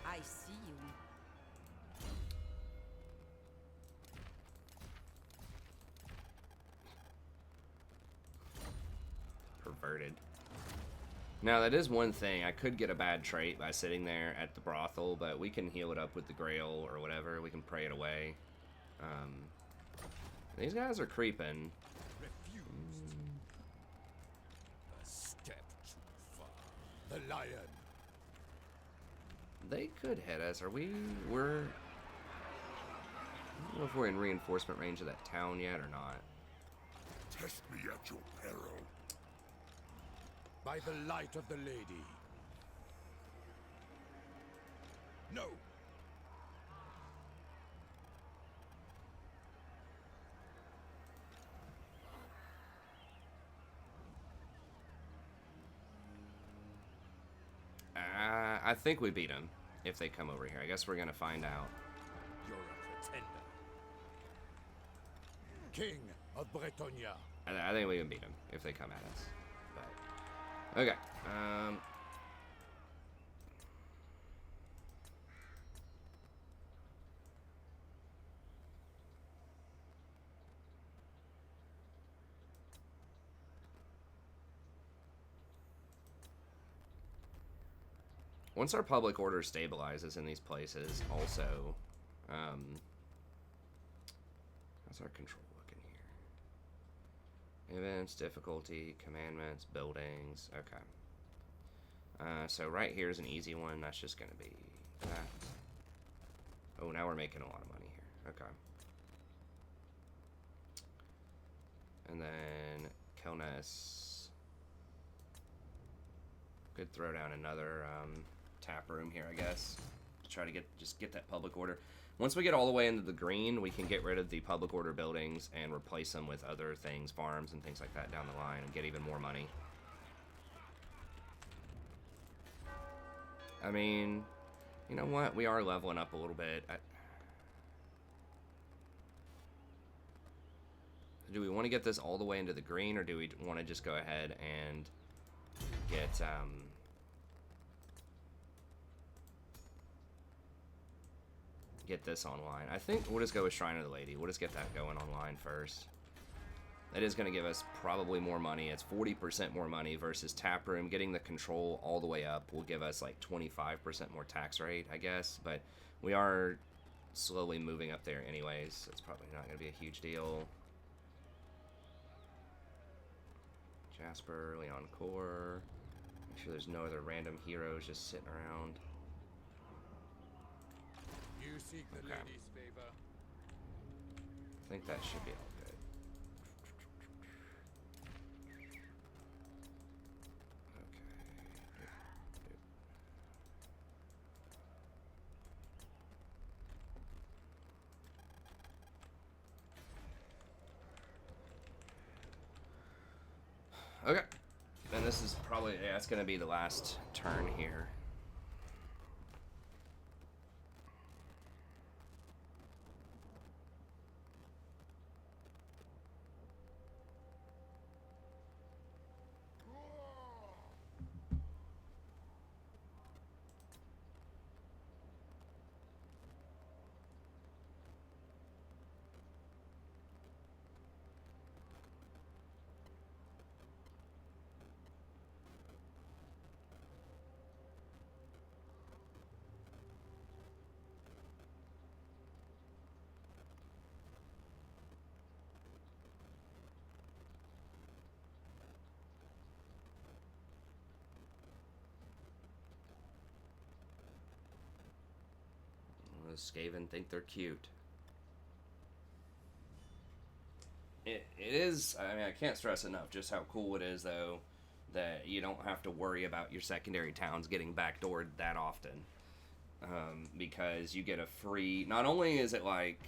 I see you. Perverted. Now, that is one thing. I could get a bad trait by sitting there at the brothel, but we can heal it up with the Grail or whatever. We can pray it away. These guys are creeping. Refused. A step too far. The lion. They could hit us. Are we? We're... I don't know if we're in reinforcement range of that town yet or not. Test me at your peril. By the light of the lady. No. I think we beat them if they come over here. I guess we're gonna find out. You're a pretender. King of Bretonnia. I think we can beat them if they come at us. But okay. Once our public order stabilizes in these places, also, how's our control looking here? Events, difficulty, commandments, buildings. Okay. So right here is an easy one. That's just going to be that. Oh, now we're making a lot of money here. Okay. And then Kelness. Could throw down another tap room here, I guess, to try to get that public order. Once we get all the way into the green, we can get rid of the public order buildings and replace them with other things, farms and things like that down the line, and get even more money. I mean, you know what? We are leveling up a little bit. Do we want to get this all the way into the green, or do we want to just go ahead and get this online? I think we'll just go with Shrine of the Lady. We'll just get that going online first. That is going to give us probably more money. It's 40% more money versus tap room. Getting the control all the way up will give us like 25% more tax rate, I guess. But we are slowly moving up there anyways, so it's probably not going to be a huge deal. Jasper, Leoncour. Make sure there's no other random heroes just sitting around. You seek the lady's favor. I think that should be all good. Okay. And this is probably, yeah, it's going to be the last turn here. Skaven think they're cute. It is, I mean, I can't stress enough just how cool it is, though, that you don't have to worry about your secondary towns getting backdoored that often. Because you get a free, not only is it like,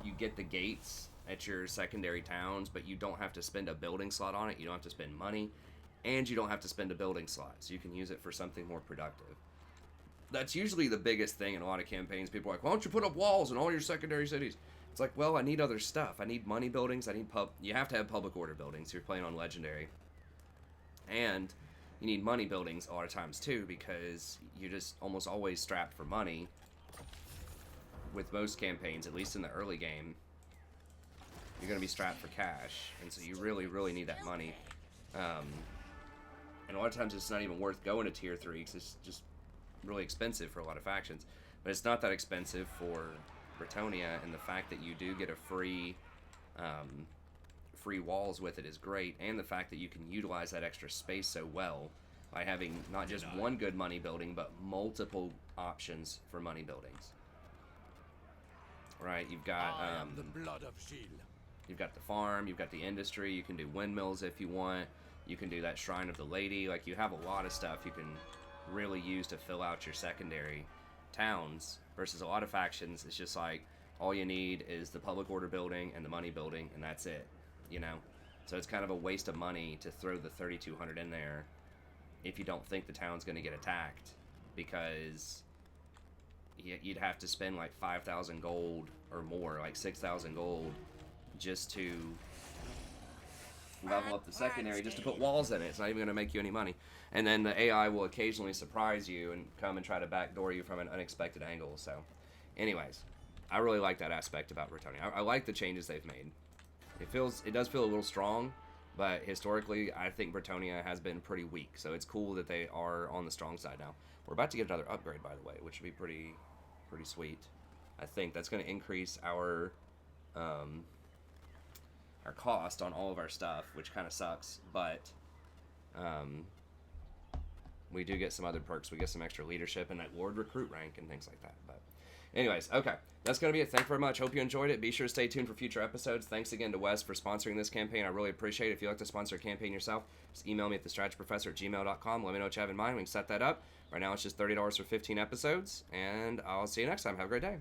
you get the gates at your secondary towns, but you don't have to spend a building slot on it, you don't have to spend money, and you don't have to spend a building slot, so you can use it for something more productive. That's usually the biggest thing in a lot of campaigns. People are like, why don't you put up walls in all your secondary cities? It's like, well, I need other stuff. I need money buildings. I need you have to have public order buildings if you're playing on Legendary. And you need money buildings a lot of times too, because you're just almost always strapped for money with most campaigns, at least in the early game. You're going to be strapped for cash, and so you really, really need that money. And a lot of times it's not even worth going to tier 3 because it's just really expensive for a lot of factions, but it's not that expensive for Bretonnia, and the fact that you do get a free walls with it is great, and the fact that you can utilize that extra space so well by having not just one good money building, but multiple options for money buildings. Right, you've got the blood of Gilles. You've got the farm, you've got the industry, you can do windmills if you want, you can do that Shrine of the Lady, like you have a lot of stuff you can really use to fill out your secondary towns, versus a lot of factions it's just like all you need is the public order building and the money building, and that's it, you know. So it's kind of a waste of money to throw the 3,200 in there if you don't think the town's going to get attacked, because you'd have to spend like 5,000 gold or more, like 6,000 gold, just to level up the secondary, just to put walls in it. It's not even going to make you any money. And then the AI will occasionally surprise you and come and try to backdoor you from an unexpected angle. So, anyways, I really like that aspect about Bretonnia. I like the changes they've made. It does feel a little strong, but historically, I think Bretonnia has been pretty weak. So it's cool that they are on the strong side now. We're about to get another upgrade, by the way, which would be pretty sweet. I think that's going to increase our cost on all of our stuff, which kind of sucks, but we do get some other perks. We get some extra leadership and that Lord Recruit rank and things like that. But anyways, okay. That's going to be it. Thank you very much. Hope you enjoyed it. Be sure to stay tuned for future episodes. Thanks again to Wes for sponsoring this campaign. I really appreciate it. If you'd like to sponsor a campaign yourself, just email me at thestrategyprofessor@gmail.com. Let me know what you have in mind. We can set that up. Right now it's just $30 for 15 episodes. And I'll see you next time. Have a great day.